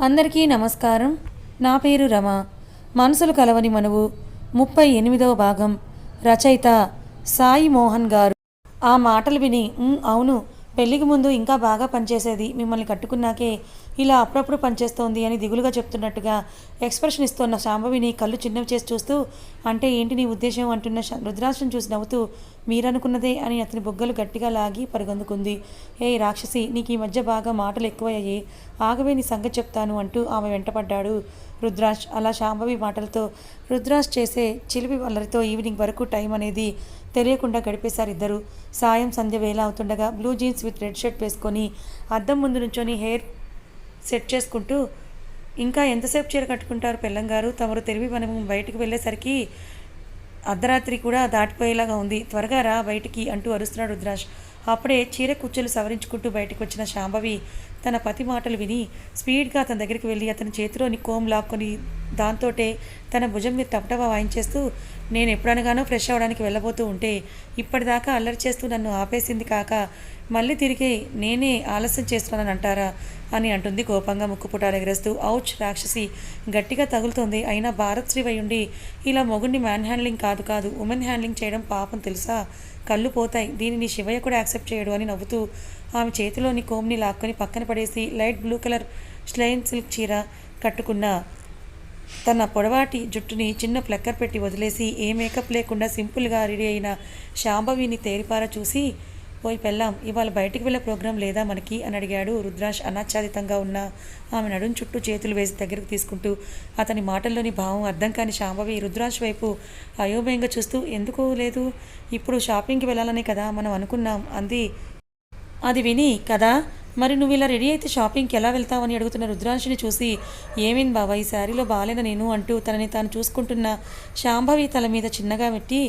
అందరికీ నమస్కారం. నా పేరు రమ. మనసులు కలవని మనువు 38వ భాగం. రచయిత సాయి మోహన్ గారు. ఆ మాటలు విని అవును, పెళ్లికి ముందు ఇంకా బాగా పనిచేసేది, మిమ్మల్ని కట్టుకున్నాకే ఇలా అప్పుడప్పుడు పనిచేస్తోంది అని దిగులుగా చెప్తున్నట్టుగా ఎక్స్ప్రెషన్ ఇస్తున్న శాంభవిని కళ్ళు చిన్నవి చేసి చూస్తూ, అంటే ఏంటి నీ ఉద్దేశం అంటున్న రుద్రాక్షను చూసి నవ్వుతూ, మీరనుకున్నదే అని అతని బొగ్గలు గట్టిగా లాగి పరుగందుకుంది. ఏ రాక్షసి, నీకు ఈ మధ్య బాగా మాటలు ఎక్కువయ్యాయి, ఆగవే నీ సంగతి చెప్తాను అంటూ ఆమె వెంటపడ్డాడు రుద్రాష్. అలా శాంభవి మాటలతో రుద్రాష్ చేసే చిలిపి వల్లరితో ఈవినింగ్ వరకు టైం అనేది తెలియకుండా గడిపేశారు ఇద్దరు. సాయం సంధ్య వేళ అవుతుండగా blue jeans with red shirt వేసుకొని అద్దం ముందు నుంచొని హెయిర్ సెట్ చేసుకుంటూ, ఇంకా ఎంతసేపు చీర కట్టుకుంటారు పెళ్ళంగారు, తమరు తెలివి మనం బయటికి వెళ్ళేసరికి అర్ధరాత్రి కూడా దాటిపోయేలాగా ఉంది, త్వరగా రా బయటికి అంటూ అరుస్తున్నాడు రుద్రాష్. అప్పుడే చీర కుచ్చులు సవరించుకుంటూ బయటకు వచ్చిన శాంభవి తన పతి మాటలు విని స్పీడ్గా అతని దగ్గరికి వెళ్ళి అతని చేతిలోని కోమ్ లాక్కొని దాంతోటే తన భుజం మీద టపటపా వాయించేస్తూ, నేను ఎప్పుడనగానో ఫ్రెష్ అవ్వడానికి వెళ్ళబోతూ ఉంటే ఇప్పటిదాకా అల్లరి చేస్తూ నన్ను ఆపేసింది కాక మళ్ళీ తిరిగి నేనే ఆలస్యం చేస్తున్నానని అంటారా అని అంటుంది కోపంగా ముక్కుపుటాలు ఎగరేస్తూ. ఔచ్ రాక్షసి, గట్టిగా తగులుతోంది. అయినా భారత్ శ్రీ ఉండి ఇలా మొగుడిని మ్యాన్ హ్యాండ్లింగ్ కాదు ఉమెన్ హ్యాండ్లింగ్ చేయడం పాపం తెలుసా, కళ్ళు పోతాయి, దీనిని శివయ్య కూడా యాక్సెప్ట్ చేయడు అని నవ్వుతూ ఆమె చేతిలోని కోమ్ని లాక్కొని పక్కన పడేసి light blue colour slain silk చీర కట్టుకున్న తన పొడవాటి జుట్టుని చిన్న ప్లక్కర్ పెట్టి వదిలేసి ఏ మేకప్ లేకుండా సింపుల్గా రెడీ అయిన శాంభవిని తేరిపార చూసి, పోయి పెళ్ళాం, ఇవాళ బయటికి వెళ్ళే ప్రోగ్రాం లేదా మనకి అని అడిగాడు రుద్రాష్ అనాచ్ఛాదితంగా ఉన్న ఆమె నడుం చుట్టూ చేతులు వేసి దగ్గరకు తీసుకుంటూ. అతని మాటల్లోని భావం అర్థం కాని శాంభవి రుద్రాష్ వైపు అయోమయంగా చూస్తూ, ఎందుకు లేదు, ఇప్పుడు షాపింగ్కి వెళ్ళాలనే కదా మనం అనుకున్నాం అంది. అది విని కదా, మరి నువ్వు ఇలా రెడీ అయితే షాపింగ్కి ఎలా వెళ్తావని అడుగుతున్న రుద్రాంశిని చూసి, ఏమైంది బాబా ఈ శారీలో బాలేనా నేను అంటూ తనని తాను చూసుకుంటున్న శాంభవి తల మీద చిన్నగా పెట్టి,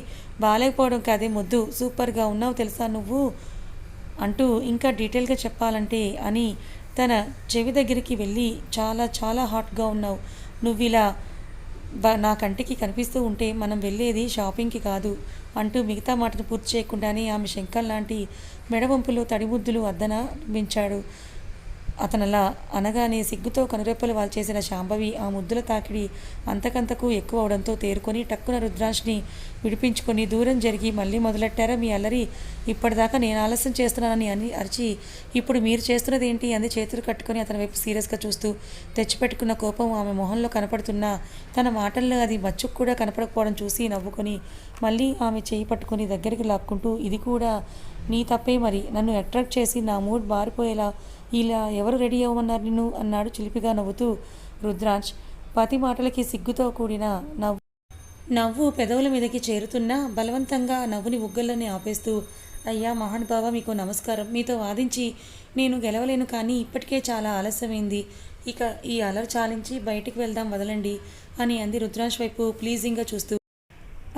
బాలేకపోవడం కాదే మొద్దు, సూపర్గా ఉన్నావు తెలుసా నువ్వు అంటూ ఇంకా డీటెయిల్గా చెప్పాలంటే అని తన చెవి దగ్గరికి వెళ్ళి, చాలా చాలా హాట్గా ఉన్నావు, నువ్వు ఇలా నా కంటికి కనిపిస్తూ ఉంటే మనం వెళ్ళేది షాపింగ్కి కాదు అంటూ మిగతా మాటను పూర్తి చేయకుండానే ఆమె శంఖం లాంటి మెడవంపులు తడిముద్దులు అద్దన మించాడు. అతనలా అనగానే సిగ్గుతో కనురెప్పలు వాల్చేసిన శాంభవి ఆ ముద్దుల తాకిడి అంతకంతకు ఎక్కువ అవడంతో తేరుకొని టక్కున రుద్రాష్ని విడిపించుకొని దూరం జరిగి, మళ్ళీ మొదలెట్టారా మీ అల్లరి, ఇప్పటిదాకా నేను ఆలస్యం చేస్తున్నానని అని అరిచి, ఇప్పుడు మీరు చేస్తున్నది ఏంటి అంది చేతులు కట్టుకొని అతని వైపు సీరియస్గా చూస్తూ. తెచ్చిపెట్టుకున్న కోపం ఆమె మొహంలో కనపడుతున్నా తన మాటల్లో అది మచ్చుకు కూడా కనపడకపోవడం చూసి నవ్వుకొని మళ్ళీ ఆమె చేయి పట్టుకొని దగ్గరికి లాక్కుంటూ, ఇది కూడా నీ తప్పే మరి, నన్ను అట్రాక్ట్ చేసి నా మూడ్ మారిపోయేలా ఇలా ఎవరు రెడీ అవ్వమన్నారు నిన్ను అన్నాడు చిలిపిగా నవ్వుతూ రుద్రాంశ్. పతి మాటలకి సిగ్గుతో కూడిన నవ్వు పెదవుల మీదకి చేరుతున్నా బలవంతంగా నవ్వుని ఉగ్గల్లోనే ఆపేస్తూ, అయ్యా మహానుభావ, మీకు నమస్కారం, మీతో వాదించి నేను గెలవలేను, కానీ ఇప్పటికే చాలా ఆలస్యమైంది, ఇక ఈ అలర్ చాలించి బయటికి వెళ్దాం వదలండి అని అంది రుద్రాంశ్ వైపు ప్లీజింగ్గా చూస్తూ.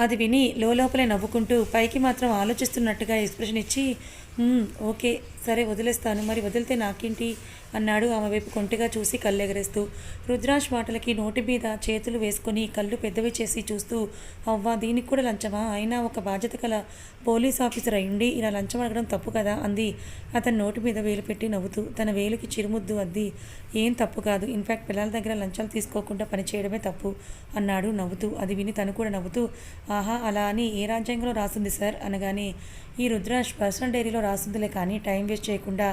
అది విని లోపలే నవ్వుకుంటూ పైకి మాత్రం ఆలోచిస్తున్నట్టుగా ఎక్స్ప్రెషన్ ఇచ్చి, ఓకే సరే వదిలేస్తాను, మరి వదిలితే నాకేంటి అన్నాడు ఆమె వైపు కొంటిగా చూసి కళ్ళెగరేస్తూ. రుద్రాష్ మాటలకి నోటి మీద చేతులు వేసుకొని కళ్ళు పెద్దవి చేసి చూస్తూ, అవ్వా దీనికి కూడా లంచమా, అయినా ఒక బాధ్యత గల పోలీస్ ఆఫీసర్ అయ్యుండి ఇలా లంచం అడగడం తప్పు కదా అంది అతని నోటి మీద వేలు పెట్టి నవ్వుతూ. తన వేలుకి చిరుముద్దు అద్ది, ఏం తప్పు కాదు, ఇన్ఫ్యాక్ట్ పిల్లల దగ్గర లంచాలు తీసుకోకుండా పనిచేయడమే తప్పు అన్నాడు నవ్వుతూ. అది విని తను కూడా నవ్వుతూ, ఆహా అలా అని ఏ రాజ్యాంగంలో రాసింది సార్ అనగానే, ఈ రుద్రాష్ పర్సనల్ డైరీలో రాసిందిలే, కానీ టైం వేస్ట్ చేయకుండా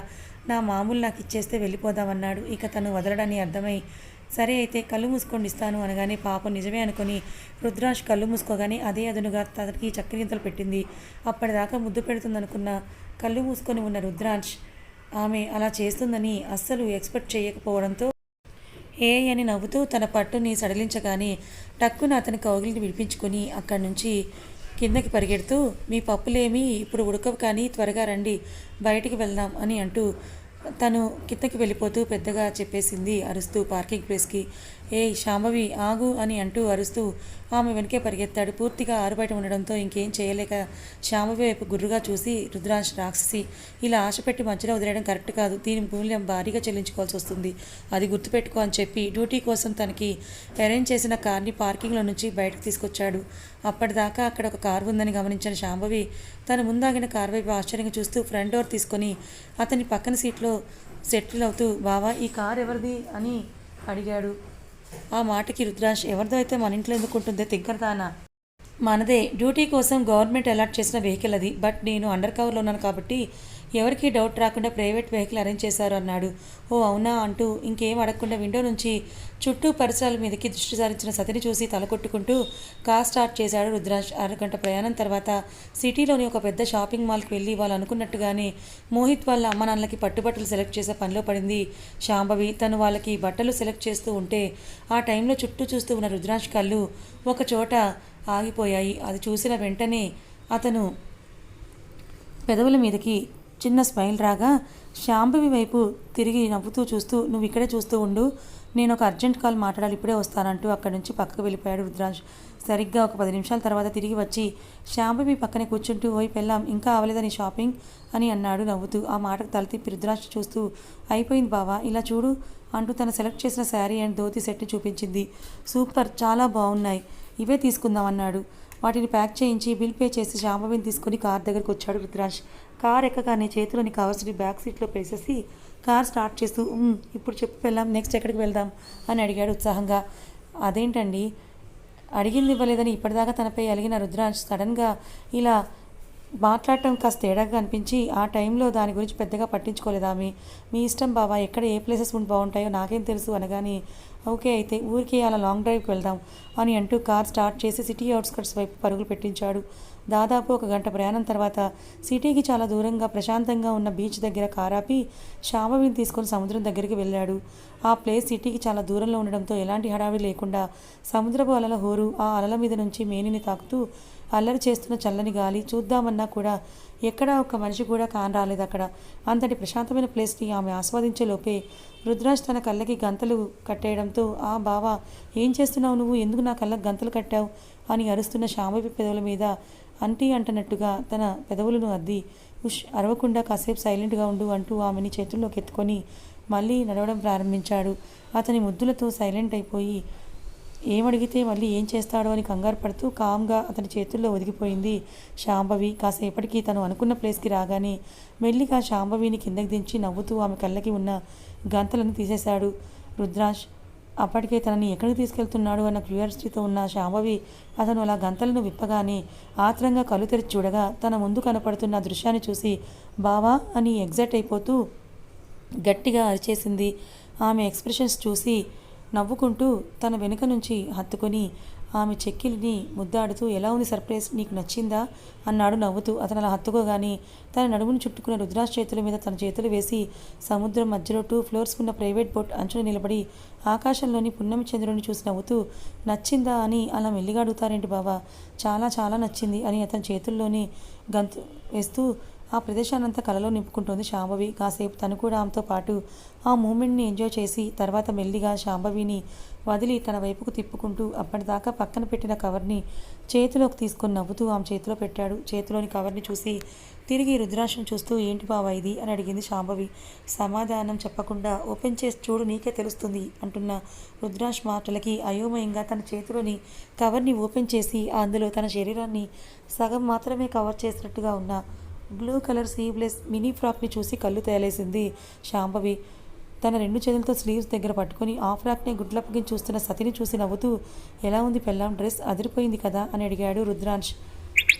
నా మామూలు నాకు ఇచ్చేస్తే వెళ్ళిపోదామన్నాడు. ఇక తను వదలడని అర్థమై, సరే అయితే కళ్ళు మూసుకోండి ఇస్తాను అనగానే పాపం నిజమే అనుకుని రుద్రాష్ కళ్ళు మూసుకోగానే అదే అదునుగా తనకి చక్కెరింతలు పెట్టింది. అప్పటిదాకా ముద్దు పెడుతుందనుకున్న కళ్ళు మూసుకొని ఉన్న రుద్రాష్ ఆమె అలా చేస్తుందని అస్సలు ఎక్స్పెక్ట్ చేయకపోవడంతో ఏ అని నవ్వుతూ తన పట్టుని సడలించగానే టక్కున అతని కౌగిలిని విడిపించుకొని అక్కడి నుంచి కిందకి పరిగెడుతూ, మీ పప్పులేమీ ఇప్పుడు ఉడకవు కానీ త్వరగా రండి బయటికి వెళ్దాం అని అంటూ తను కిందకి వెళ్ళిపోతూ పెద్దగా చెప్పేసింది అరుస్తూ పార్కింగ్ ప్లేస్కి. ఏ శాంభవి ఆగు అని అంటూ అరుస్తూ ఆమె వెనకే పరిగెత్తాడు. పూర్తిగా ఆరుబయట ఉండడంతో ఇంకేం చేయలేక శాంభవి వైపు గుర్రుగా చూసి, రుద్రాంశ్ రాక్షసి, ఇలా ఆశపెట్టి మధ్యలో వదిలేయడం కరెక్ట్ కాదు, దీని మూల్యం భారీగా చెల్లించుకోవాల్సి వస్తుంది, అది గుర్తుపెట్టుకో అని చెప్పి డ్యూటీ కోసం తనకి అరేంజ్ చేసిన కార్ని పార్కింగ్లో నుంచి బయటకు తీసుకొచ్చాడు. అప్పటిదాకా అక్కడ ఒక కారు ఉందని గమనించిన శాంభవి తన ముందాగిన కారు వైపు ఆశ్చర్యంగా చూస్తూ ఫ్రంట్ డోర్ తీసుకొని అతని పక్కన సీట్లో సెటిల్ అవుతూ, బావా ఈ కారు ఎవరిది అని అడిగాడు. ఆ మాటకి రుద్రాంశ్, ఎవరిదో అయితే మన ఇంట్లో ఎందుకు ఉంటుందే తిగ్గరదానా, మనదే, డ్యూటీ కోసం గవర్నమెంట్ అలాట్ చేసిన వెహికల్ అది, బట్ నేను అండర్ కవర్లో ఉన్నాను కాబట్టి ఎవరికీ డౌట్ రాకుండా ప్రైవేట్ వెహికల్ అరేంజ్ చేశారు అన్నాడు. ఓ అవునా అంటూ ఇంకేం అడగకుండా విండో నుంచి చుట్టూ పరిసరాల మీదకి దృష్టి సారించిన సతిని చూసి తల కొట్టుకుంటూ కార్ స్టార్ట్ చేశాడు రుద్రాంశ్. అరగంట ప్రయాణం తర్వాత సిటీలోని ఒక పెద్ద షాపింగ్ మాల్కి వెళ్ళి వాళ్ళు అనుకున్నట్టుగానే మోహిత్ వాళ్ళ అమ్మ నాన్నలకి పట్టుబట్టలు సెలెక్ట్ చేసే పనిలో పడింది శాంభవి. తను వాళ్ళకి బట్టలు సెలెక్ట్ చేస్తూ ఉంటే ఆ టైంలో చుట్టూ చూస్తూ ఉన్న రుద్రాంశ్ కళ్ళు ఒక చోట ఆగిపోయాయి. అది చూసిన వెంటనే అతను పెదవుల మీదకి చిన్న స్మైల్ రాగా శాంభవి వైపు తిరిగి నవ్వుతూ చూస్తూ, నువ్వు ఇక్కడే చూస్తూ ఉండు, నేను ఒక అర్జెంట్ కాల్ మాట్లాడాలి, ఇప్పుడే వస్తానంటూ అక్కడి నుంచి పక్కకు వెళ్ళిపోయాడు రుద్రాంశ్. సరిగ్గా ఒక 10 నిమిషాల తర్వాత తిరిగి వచ్చి శాంభవి పక్కనే కూర్చుంటూ, ఓయ్ పెళ్ళాం, ఇంకా అవ్వలేదా నీ షాపింగ్ అని అన్నాడు నవ్వుతూ. ఆ మాటకు తల తిప్పి రుద్రాంశ్ చూస్తూ, అయిపోయింది బావా, ఇలా చూడు అంటూ తను సెలెక్ట్ చేసిన శారీ అండ్ ధోతి సెట్ని చూపించింది. సూపర్, చాలా బాగున్నాయి, ఇవే తీసుకుందాం అన్నాడు. వాటిని ప్యాక్ చేయించి బిల్ పే చేసి శాంభవిని తీసుకుని కార్ దగ్గరకు వచ్చాడు రుద్రాంశ్. కార్ ఎక్కగానే చేతిలోని కవర్స్ని బ్యాక్ సీట్లో వేసేసి కార్ స్టార్ట్ చేస్తూ, ఇప్పుడు చెప్పు పెళ్ళాం, నెక్స్ట్ ఎక్కడికి వెళ్దాం అని అడిగాడు ఉత్సాహంగా. అదేంటండి, అడిగింది ఇవ్వలేదని ఇప్పటిదాకా తనపై అలిగిన రుద్రాంశ్ సడన్గా ఇలా మాట్లాడటం కాస్త తేడాగా అనిపించి ఆ టైంలో దాని గురించి పెద్దగా పట్టించుకోలేదు ఆమె. మీ ఇష్టం బావా, ఎక్కడ ఏ ప్లేసెస్ ఉండి బాగుంటాయో నాకేం తెలుసు అనగానే, ఓకే అయితే ఊరికి అలా లాంగ్ డ్రైవ్కి వెళ్దాం అని అంటూ కార్ స్టార్ట్ చేసి సిటీ అవుట్స్కట్స్ వైపు పరుగులు పెట్టించాడు. దాదాపు 1 గంట ప్రయాణం తర్వాత సిటీకి చాలా దూరంగా ప్రశాంతంగా ఉన్న బీచ్ దగ్గర కారాపి శాంభవిని తీసుకొని సముద్రం దగ్గరికి వెళ్ళాడు. ఆ ప్లేస్ సిటీకి చాలా దూరంలో ఉండడంతో ఎలాంటి హడావిడి లేకుండా సముద్రపు అలల హోరు ఆ అలల మీద నుంచి మేనిని తాకుతూ అల్లరి చేస్తున్న చల్లని గాలి చూద్దామన్నా కూడా ఎక్కడా ఒక్క మనిషి కూడా కానరాలేదు అక్కడ. అంతటి ప్రశాంతమైన ప్లేస్ని ఆమె ఆస్వాదించే లోపే రుద్రాంశ్ తన కళ్ళకి గంతలు కట్టేయడంతో, ఆ బావా, ఏం చేస్తున్నావు నువ్వు, ఎందుకు నా కళ్ళకి గంతలు కట్టావు అని అరుస్తున్న శాంభవి పెదవుల మీద అంటనట్టుగా తన పెదవులను అద్ది, ఉష్, అరవకుండా కాసేపు సైలెంట్గా ఉండు అంటూ ఆమెని చేతుల్లోకి ఎత్తుకొని మళ్ళీ నడవడం ప్రారంభించాడు. అతని ముద్దులతో సైలెంట్ అయిపోయి ఏమడిగితే మళ్ళీ ఏం చేస్తాడో అని కంగారు పడుతూ కామ్గా అతని చేతుల్లో ఒదిగిపోయింది శాంభవి. కాసేపటికి తను అనుకున్న ప్లేస్కి రాగానే మెల్లిగా శాంభవిని కిందకి దించి నవ్వుతూ ఆమె కళ్ళకి ఉన్న గంతలను తీసేశాడు రుద్రాంశ్. అప్పటికే తనని ఎక్కడికి తీసుకెళ్తున్నాడు అన్న క్యూరియాసిటీతో ఉన్న శాంభవి అతను అలా గంతలను విప్పగానే ఆత్రంగా కళ్ళు తెరిచి చూడగా తన ముందు కనపడుతున్న దృశ్యాన్ని చూసి బావా అని ఎగ్జైట్ అయిపోతూ గట్టిగా అరిచేసింది. ఆమె ఎక్స్ప్రెషన్స్ చూసి నవ్వుకుంటూ తన వెనుక నుంచి హత్తుకొని ఆమె చెక్కిలిని ముద్దాడుతూ, ఎలా ఉంది సర్ప్రైజ్, నీకు నచ్చిందా అన్నాడు నవ్వుతూ. అతను అలా హత్తుకోగానే తన నడుమును చుట్టుకున్న రుద్రాంశ్ చేతుల మీద తన చేతులు వేసి సముద్రం మధ్యలో 2 ఫ్లోర్స్ ఉన్న ప్రైవేట్ బోట్ అంచున నిలబడి ఆకాశంలోని పున్నమి చంద్రుని చూసి నవ్వుతూ, నచ్చిందా అని అలా మెల్లిగా అడుగుతారేంటి బావా, చాలా చాలా నచ్చింది అని అతని చేతుల్లోనే గంతు వేస్తూ ఆ ప్రదేశాన్నంతా కలలో నింపుకుంటోంది శాంభవి. కాసేపు తను కూడా ఆమెతో పాటు ఆ మూమెంట్ని ఎంజాయ్ చేసి తర్వాత మెల్లిగా శాంభవిని వదిలి తన వైపుకు తిప్పుకుంటూ అప్పటిదాకా పక్కన పెట్టిన కవర్ని చేతిలోకి తీసుకొని నవ్వుతూ ఆమె చేతిలో పెట్టాడు. చేతిలోని కవర్ని చూసి తిరిగి రుద్రాంశను చూస్తూ, ఏంటి బావా ఇది అని అడిగింది శాంభవి. సమాధానం చెప్పకుండా, ఓపెన్ చేసి చూడు నీకే తెలుస్తుంది అంటున్న రుద్రాంశ్ మాటలకి అయోమయంగా తన చేతిలోని కవర్ని ఓపెన్ చేసి అందులో తన శరీరాన్ని సగం మాత్రమే కవర్ చేసినట్టుగా ఉన్న బ్లూ కలర్ సీవ్లెస్ మినీ ఫ్రాక్ని చూసి కళ్ళు తేలేసింది శాంభవి. తన 2 చేతులతో స్లీవ్స్ దగ్గర పట్టుకొని ఆ ఫ్రాక్ని గుడ్లప్పగించి చూస్తున్న సతిని చూసి నవ్వుతూ, ఎలా ఉంది పెళ్ళాం, డ్రెస్ అదిరిపోయింది కదా అని అడిగాడు రుద్రాంశ్.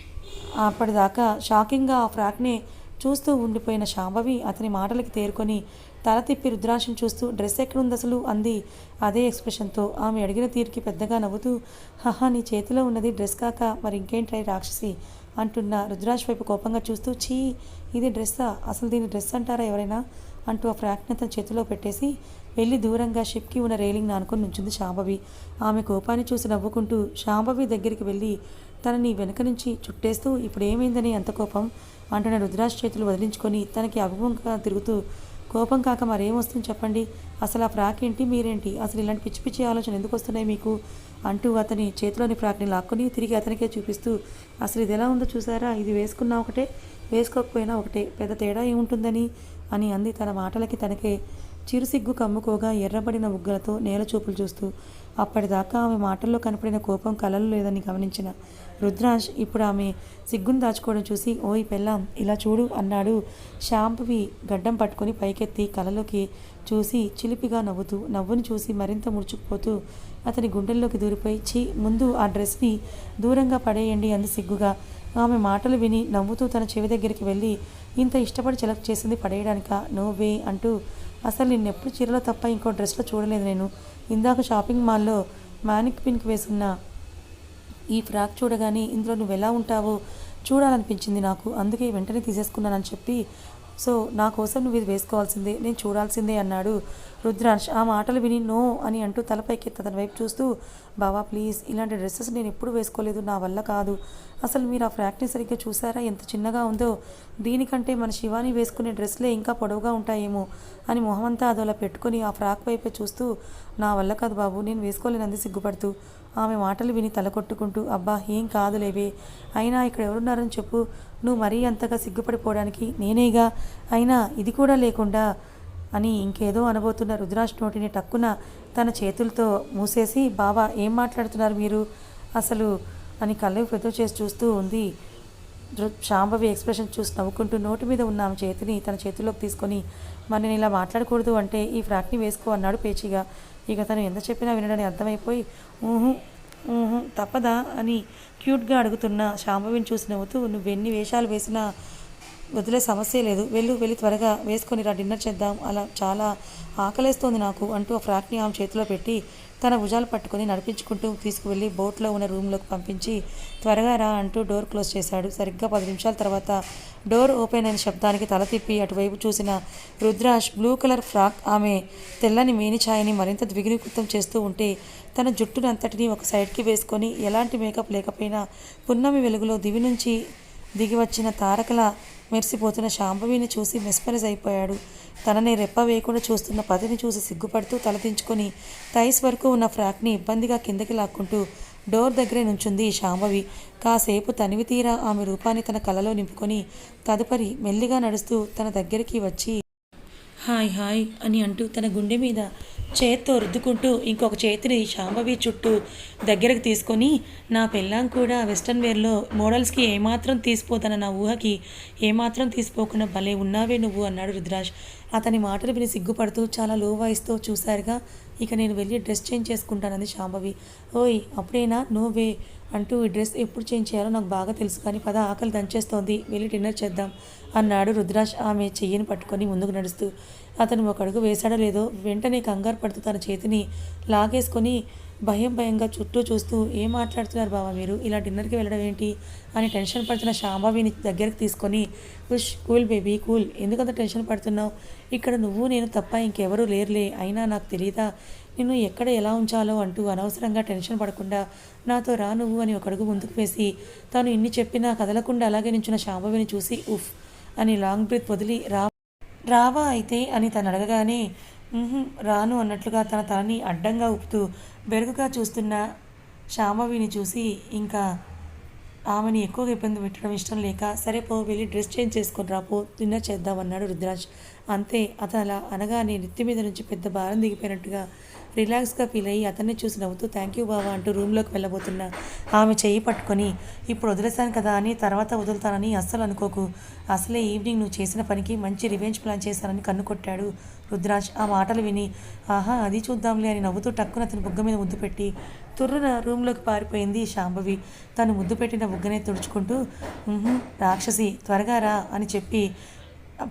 అప్పటిదాకా షాకింగ్గా ఆ ఫ్రాక్ని చూస్తూ ఉండిపోయిన శాంభవి అతని మాటలకి తేరుకొని తల తిప్పి రుద్రాంశం చూస్తూ, డ్రెస్ ఎక్కడుంది అసలు అంది అదే ఎక్స్ప్రెషన్తో. ఆమె అడిగిన తీరుకి పెద్దగా నవ్వుతూ, హహా, నీ చేతిలో ఉన్నది డ్రెస్ కాక మరి ఇంకేంట్రై రాక్షసి అంటున్న రుద్రాంశ్ వైపు కోపంగా చూస్తూ, చీ, ఇది డ్రెస్సా, అసలు దీన్ని డ్రెస్ అంటారా ఎవరైనా అంటూ ఆ ఫ్రాక్ని తన చేతిలో పెట్టేసి వెళ్ళి దూరంగా షిప్కి ఉన్న రైలింగ్ ఆనుకొని నుంచుంది శాంభవి. ఆమె కోపాన్ని చూసి నవ్వుకుంటూ శాంభవి దగ్గరికి వెళ్ళి తనని వెనక నుంచి చుట్టేస్తూ, ఇప్పుడు ఏమైందని అంత కోపం అంటున్న రుద్రాంశ్ చేతులు వదిలించుకొని తనకి అభిముఖంగా తిరుగుతూ, కోపం కాక మరేం వస్తుంది చెప్పండి, అసలు ఆ ఫ్రాక్ ఏంటి, మీరేంటి, అసలు ఇలాంటి పిచ్చి పిచ్చి ఆలోచన ఎందుకు వస్తున్నాయి మీకు అంటూ అతని చేతిలోని ఫ్రాక్ని లాక్కొని తిరిగి అతనికే చూపిస్తూ, అసలు ఇది ఎలా ఉందో చూసారా, ఇది వేసుకున్నా ఒకటే వేసుకోకపోయినా ఒకటే, పెద్ద తేడా ఏముంటుందని అని అంది తన మాటలకి తనకే చిరుసిగ్గు కమ్ముకోగా ఎర్రబడిన బుగ్గలతో నేల చూపులు చూస్తూ. అప్పటిదాకా ఆమె మాటల్లో కనపడిన కోపం కలలు లేదని గమనించిన రుద్రాజ్ ఇప్పుడు ఆమె సిగ్గును దాచుకోవడం చూసి ఓయ్ పెళ్ళాం ఇలా చూడు అన్నాడు. శాంభవి గడ్డం పట్టుకొని పైకెత్తి కళ్ళలోకి చూసి చిలిపిగా నవ్వుని చూసి మరింత ముడుచుకుపోతూ అతని గుండెల్లోకి దూరిపోయి ఛీ ముందు ఆ డ్రెస్ని దూరంగా పడేయండి అంది సిగ్గుగా. ఆమె మాటలు విని నవ్వుతూ తన చెవి దగ్గరికి వెళ్ళి ఇంత ఇష్టపడి సెలెక్ట్ చేసింది పడేయడానిక నో వే అంటూ అసలు నిన్నెప్పుడు చీరలో తప్ప ఇంకో డ్రెస్లో చూడలేదు నేను. ఇందాక షాపింగ్ మాల్లో మ్యానిక్ పిన్కి వేసున్న ఈ ఫ్రాక్ చూడగానే ఇందులో నువ్వు ఎలా ఉంటావో చూడాలనిపించింది నాకు, అందుకే వెంటనే తీసేసుకున్నానని చెప్పి సో నా కోసం నువ్వు ఇది వేసుకోవాల్సిందే, నేను చూడాల్సిందే అన్నాడు రుద్రాంశ్. ఆ మాటలు విని నో అని అంటూ తలపైకి అతని వైపు చూస్తూ బావా ప్లీజ్ ఇలాంటి డ్రెస్సెస్ నేను ఎప్పుడు వేసుకోలేదు, నా వల్ల కాదు. అసలు మీరు ఆ ఫ్రాక్ని సరిగ్గా చూసారా ఎంత చిన్నగా ఉందో, దీనికంటే మన శివాని వేసుకునే డ్రెస్లే ఇంకా పొడవుగా ఉంటాయేమో అని మొహమంతా అదోలా పెట్టుకొని ఆ ఫ్రాక్ వైపే చూస్తూ నా వల్ల కాదు బాబు నేను వేసుకోలేనంది సిగ్గుపడుతూ. ఆమె మాటలు విని తల కొట్టుకుంటూ అబ్బా ఏం కాదులేవే, అయినా ఇక్కడ ఎవరున్నారని చెప్పు, నువ్వు మరీ అంతగా సిగ్గుపడిపోవడానికి నేనేగా, అయినా ఇది కూడా లేకుండా అని ఇంకేదో అనబోతున్న రుద్రాజ్ నోటిని టక్కున తన చేతులతో మూసేసి బావా ఏం మాట్లాడుతున్నారు మీరు అసలు అని కళ్ళు పెద్ద చేసి చూస్తూ ఉంది. శాంభవి ఎక్స్ప్రెషన్ చూసి నవ్వుకుంటూ నోటి మీద ఉన్న ఆమె చేతిని తన చేతుల్లోకి తీసుకొని మరి నేను ఇలా మాట్లాడకూడదు అంటే ఈ ఫ్రాక్ని వేసుకో అన్నాడు పేచిగా. ఇక తను ఎంత చెప్పినా వినడని అర్థమైపోయి ఊహు ఊహు తప్పదా అని క్యూట్గా అడుగుతున్న శాంభవిని చూసి నవ్వుతూ నువ్వెన్ని వేషాలు వేసినా వదిలే సమస్య లేదు, వెళ్ళి త్వరగా వేసుకొని రా డిన్నర్ చేద్దాం, అలా చాలా ఆకలేస్తోంది నాకు అంటూ ఆ ఫ్రాక్ని ఆమె చేతిలో పెట్టి తన భుజాలు పట్టుకొని నడిపించుకుంటూ తీసుకువెళ్ళి బోట్లో ఉన్న రూమ్లోకి పంపించి త్వరగా రా అంటూ డోర్ క్లోజ్ చేశాడు. సరిగ్గా 10 నిమిషాల తర్వాత డోర్ ఓపెన్ అయిన శబ్దానికి తల తిప్పి అటువైపు చూసిన రుద్రాజ్ బ్లూ కలర్ ఫ్రాక్ ఆమె తెల్లని మేని ఛాయని మరింత ద్విగుణీకృతం చేస్తూ ఉంటే తన జుట్టును అంతటినీ ఒక సైడ్కి వేసుకొని ఎలాంటి మేకప్ లేకపోయినా పున్నమి వెలుగులో దివి నుంచి దిగి వచ్చిన తారకల మెరిసిపోతున్న శాంభవిని చూసి మెస్మరైజ్ అయిపోయాడు. తనని రెప్ప వేయకుండా చూస్తున్న పతిని చూసి సిగ్గుపడుతూ తలదించుకొని థైస్ వరకు ఉన్న ఫ్రాక్ని ఇబ్బందిగా కిందకి లాక్కుంటూ డోర్ దగ్గరే నుంచుంది శాంభవి. కాసేపు తనివి తీరా ఆమె రూపాన్ని తన కళ్ళలో నింపుకొని తదుపరి మెల్లిగా నడుస్తూ తన దగ్గరికి వచ్చి హాయ్ హాయ్ అని అంటూ తన గుండె మీద చేత్తో రుద్దుకుంటూ ఇంకొక చేతిని శాంభవి చుట్టూ దగ్గరకు తీసుకొని నా పెళ్ళాం కూడా వెస్ట్రన్ వేర్లో మోడల్స్కి ఏమాత్రం తీసిపోతాన నా ఊహకి ఏమాత్రం తీసిపోకుండా భలే ఉన్నావే నువ్వు అన్నాడు రుద్రాజ్. అతని మాటలు విని సిగ్గుపడుతూ చాలా లో వాయిస్తో చూశారుగా, ఇక నేను వెళ్ళి డ్రెస్ చేంజ్ చేసుకుంటానంది శాంభవి. ఓయ్ అప్పుడేనా నోవే అంటూ ఈ డ్రెస్ ఎప్పుడు చేంజ్ చేయాలో నాకు బాగా తెలుసు, కానీ పద ఆకలి దంచేస్తోంది వెళ్ళి డిన్నర్ చేద్దాం అన్నాడు రుద్రాజ్ ఆమె చెయ్యిని పట్టుకొని ముందుకు నడుస్తూ. అతను ఒక అడుగు వేశాడో లేదో వెంటనే కంగారు పడుతూ తన చేతిని లాగేసుకొని భయంగా చుట్టూ చూస్తూ ఏం మాట్లాడుతున్నారు బావా మీరు, ఇలా డిన్నర్కి వెళ్ళడం ఏంటి అని టెన్షన్ పడుతున్న శాంభవిని దగ్గరికి తీసుకొని ఉష్ కూల్ బేబీ కూల్, ఎందుకంత టెన్షన్ పడుతున్నావు, ఇక్కడ నువ్వు నేను తప్ప ఇంకెవరూ లేరులే, అయినా నాకు తెలియదా నిన్ను ఎక్కడ ఎలా ఉంచాలో అంటూ అనవసరంగా టెన్షన్ పడకుండా నాతో రా నువ్వు అని ఒక అడుగు ముందుకు వేసి తాను ఇన్ని చెప్పినా కదలకుండా అలాగే నించున్న శాంభవిని చూసి ఉఫ్ అని లాంగ్ బ్రీత్ వదిలి రావా అయితే అని తను అడగగానే రాను అన్నట్లుగా తన తలని అడ్డంగా ఊపుతూ బెరుకుగా చూస్తున్న శాంభవిని చూసి ఇంకా ఆమెని ఎక్కువగా ఇబ్బంది పెట్టడం ఇష్టం లేక సరే పో వెళ్ళి డ్రెస్ చేంజ్ చేసుకొని రాపో డిన్నర్ చేద్దామన్నాడు రుద్రాజ్. అంతే అతను అలా అనగానే నెత్తి మీద నుంచి పెద్ద భారం దిగిపోయినట్టుగా రిలాక్స్గా ఫీల్ అయ్యి అతన్ని చూసి నవ్వుతూ థ్యాంక్ యూ బావా అంటూ రూమ్లోకి వెళ్ళబోతున్నా ఆమె చెయ్యి పట్టుకొని ఇప్పుడు వదిలేశాను కదా అని తర్వాత వదులుతానని అస్సలు అనుకోకు, అసలే ఈవినింగ్ నువ్వు చేసిన పనికి మంచి రివెంజ్ ప్లాన్ చేశానని కన్ను కొట్టాడు రుద్రాజ్. ఆ మాటలు విని ఆహా అది చూద్దాంలే అని నవ్వుతూ టక్కున అతని బుగ్గ మీద ముద్దు పెట్టి తుర్రున రూమ్లోకి పారిపోయింది శాంభవి. తను ముద్దు పెట్టిన బుగ్గనే తుడుచుకుంటూ రాక్షసి త్వరగా రా అని చెప్పి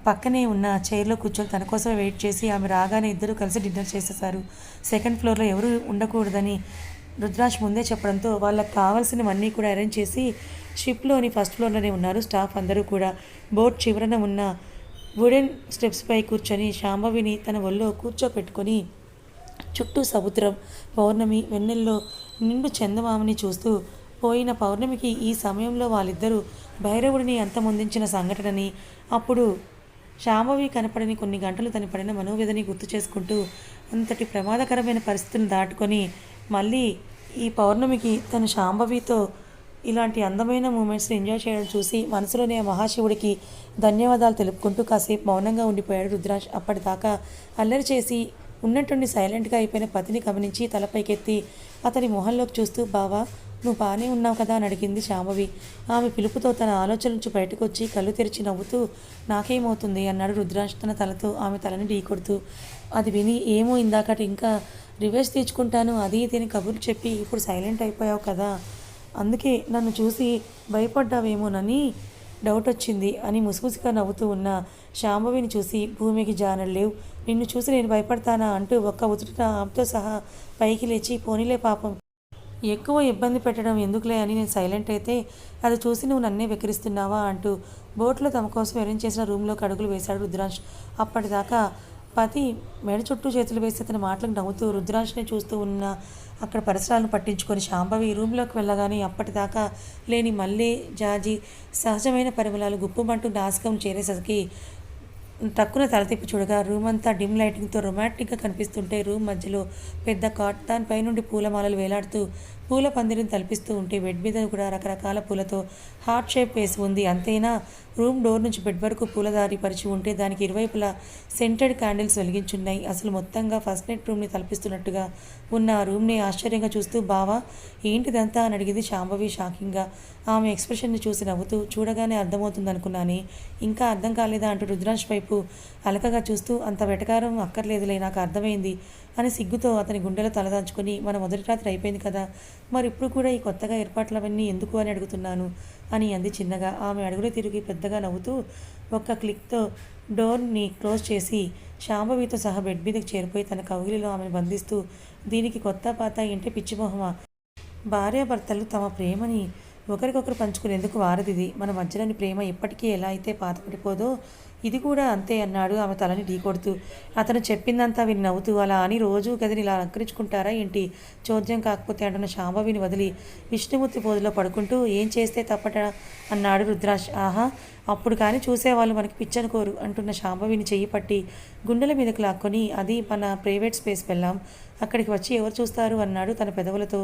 పక్కనే ఉన్న చైర్లో కూర్చొని తన కోసమే వెయిట్ చేసి ఆమె రాగానే ఇద్దరు కలిసి డిన్నర్ చేసేశారు. సెకండ్ ఫ్లోర్లో ఎవరు ఉండకూడదని రుద్రాజ్ ముందే చెప్పడంతో వాళ్ళకి కావాల్సినవన్నీ కూడా అరేంజ్ చేసి షిప్లోని ఫస్ట్ ఫ్లోర్లోనే ఉన్నారు స్టాఫ్ అందరూ కూడా. బోట్ చివరన ఉన్న వుడెన్ స్టెప్స్పై కూర్చొని శాంభవిని తన ఒళ్ళో కూర్చోపెట్టుకొని చుట్టూ సముద్రం పౌర్ణమి వెన్నెల్లో నిండు చందమామని చూస్తూ పోయిన పౌర్ణమికి ఈ సమయంలో వాళ్ళిద్దరూ భైరవుడిని అంతమొందించిన సంఘటనని అప్పుడు శాంభవి కనపడని కొన్ని గంటలు తను పడిన మనోవేదని గుర్తు చేసుకుంటూ అంతటి ప్రమాదకరమైన పరిస్థితులను దాటుకొని మళ్ళీ ఈ పౌర్ణమికి తను శాంభవితో ఇలాంటి అందమైన మూమెంట్స్ని ఎంజాయ్ చేయడం చూసి మనసులోనే ఆ మహాశివుడికి ధన్యవాదాలు తెలుపుకుంటూ కాసేపు మౌనంగా ఉండిపోయాడు రుద్రాజ్. అప్పటిదాకా అల్లరి చేసి ఉన్నట్టుండి సైలెంట్గా అయిపోయిన పతిని గమనించి తలపైకెత్తి అతని మొహంలోకి చూస్తూ, బావా నువ్వు బాగానే ఉన్నావు కదా అని అడిగింది శాంభవి. ఆమె పిలుపుతో తన ఆలోచన నుంచి బయటకు వచ్చి కళ్ళు తెరిచి నవ్వుతూ, నాకేమవుతుంది అన్నాడు రుద్రాంశ్ తన తలతో ఆమె తలని ఢీకొడుతూ. అది విని, ఏమో ఇందాకటి ఇంకా రివర్స్ తీర్చుకుంటాను అది ఇదని కబుర్లు చెప్పి ఇప్పుడు సైలెంట్ అయిపోయావు కదా, అందుకే నన్ను చూసి భయపడ్డావేమోనని డౌట్ వచ్చింది అని ముసిముసిగా నవ్వుతూ ఉన్న శాంభవిని చూసి, భూమికి జానలేవు, నిన్ను చూసి నేను భయపడతానా అంటూ ఒక్క ఉతుట ఆమెతో సహా పైకి లేచి, పోనీలే పాపం, ఎక్కువ ఇబ్బంది పెట్టడం ఎందుకులే అని నేను సైలెంట్ అయితే అది చూసి నువ్వు నన్నే వెక్కిరిస్తున్నావా అంటూ బోట్లో తమ కోసం అరేంజ్ చేసిన రూమ్లోకి అడుగులు వేశాడు రుద్రాంశ్. అప్పటిదాకా పతి మెడ చుట్టూ చేతులు వేసి అతని మాటలకు నవ్వుతూ రుద్రాంశ్ని చూస్తూ ఉన్న అక్కడ పరిసరాలను పట్టించుకొని శాంభవి రూమ్లోకి వెళ్ళగానే అప్పటిదాకా లేని మల్లె జాజి సహజమైన పరిమళాలు గుప్పుమంటూ నాసికం చేరేసరికి టక్కున తల తిప్పి చూడగా రూమ్ అంతా డిమ్ లైటింగ్తో రొమాంటిక్గా కనిపిస్తుంటే రూమ్ మధ్యలో పెద్ద కాట్, దానిపై నుండి పూలమాలలు వేలాడుతూ పూల పందిరిని తలపిస్తూ ఉంటే బెడ్ మీద కూడా రకరకాల పూలతో హార్ట్ షేప్ వేసి ఉంది. అంతేనా, రూమ్ డోర్ నుంచి బెడ్ వరకు పూలదారి పరిచి ఉంటే దానికి ఇరువైపులా సెంటెడ్ క్యాండిల్స్ వెలిగించున్నాయి. అసలు మొత్తంగా ఫస్ట్ నైట్ రూమ్ని తలపిస్తున్నట్టుగా ఉన్న ఆ రూమ్ని ఆశ్చర్యంగా చూస్తూ, బావా ఏంటిదంతా అని అడిగింది శాంభవి షాకింగ్గా. ఆమె ఎక్స్ప్రెషన్ని చూసి నవ్వుతూ, చూడగానే అర్థమవుతుంది అనుకున్నానే, ఇంకా అర్థం కాలేదా అంటూ రుద్రాంశ్ వైపు అలకగా చూస్తూ, అంత వెటకారం అక్కర్లేదులే, నాకు అర్థమైంది అని సిగ్గుతో అతని గుండెలో తలదాంచుకొని, మన మొదటి రాత్రి అయిపోయింది కదా, మరి ఇప్పుడు కూడా ఈ కొత్తగా ఏర్పాట్లవన్నీ ఎందుకు అని అడుగుతున్నాను అని అంది చిన్నగా. ఆమె అడుగులు తిరిగి పెద్దగా నవ్వుతూ ఒక్క క్లిక్తో డోర్ని క్లోజ్ చేసి శాంభవితో సహా బెడ్ మీదకి చేరిపోయి తన కౌగిలిలో ఆమెను బంధిస్తూ, దీనికి కొత్త పాత ఏంటి పిచ్చిమొహమా, భార్యాభర్తలు తమ ప్రేమని ఒకరికొకరు పంచుకునేందుకు వారధిది, మన మధ్యలోని ప్రేమ ఎప్పటికీ ఎలా అయితే పాతపడిపోదో ఇది కూడా అంతే అన్నాడు ఆమె తలని ఢీకొడుతూ. అతను చెప్పిందంతా విని నవ్వుతూ, అలా అని రోజు గదిని ఇలా అలంకరించుకుంటారా ఏంటి, చోద్యం కాకపోతే అంటున్న శాంభవిని వదిలి విష్ణుమూర్తి పోదులో పడుకుంటూ, ఏం చేస్తే తప్పట అన్నాడు రుద్రాష్. ఆహా, అప్పుడు కానీ చూసేవాళ్ళు మనకి పిచ్చనుకోరు అంటున్న శాంభవిని చెయ్యి పట్టి గుండెల మీదకు లాక్కొని, అది మన ప్రైవేట్ స్పేస్ వెళ్ళాం, అక్కడికి వచ్చి ఎవరు చూస్తారు అన్నాడు తన పెదవులతో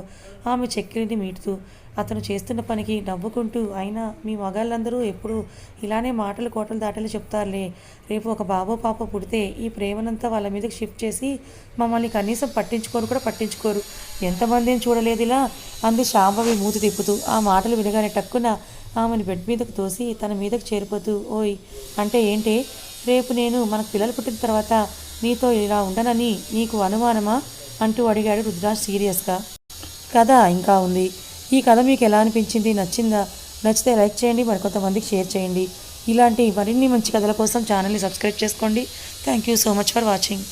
ఆమె చెక్కిలిని మీటుతూ. అతను చేస్తున్న పనికి నవ్వుకుంటూ, అయినా మీ మగాళ్ళందరూ ఎప్పుడు ఇలానే మాటలు కోటలు దాటలు చెప్తారులే, రేపు ఒక బాబో పాప పుడితే ఈ ప్రేమనంతా వాళ్ళ మీదకి షిఫ్ట్ చేసి మమ్మల్ని కనీసం పట్టించుకోరు, ఎంతమందిని చూడలేదు ఇలా అంది శాంభవి మూతి తిప్పుతూ. ఆ మాటలు వినగానే టక్కున ఆమెను బెడ్ మీదకు తోసి తన మీదకు చేరిపోతూ, ఓయ్ అంటే ఏంటే, రేపు నేను మనకు పిల్లలు పుట్టిన తర్వాత నీతో ఇలా ఉండనని నీకు అనుమానమా అంటూ అడిగాడు రుద్రాజ్ సీరియస్గా. కథ ఇంకా ఉంది. ఈ కథ మీకు ఎలా అనిపించింది, నచ్చిందా? నచ్చితే లైక్ చేయండి, మరికొంతమందికి షేర్ చేయండి. ఇలాంటి మరిన్ని మంచి కథల కోసం ఛానల్ని సబ్స్క్రైబ్ చేసుకోండి. Thank you so much for watching.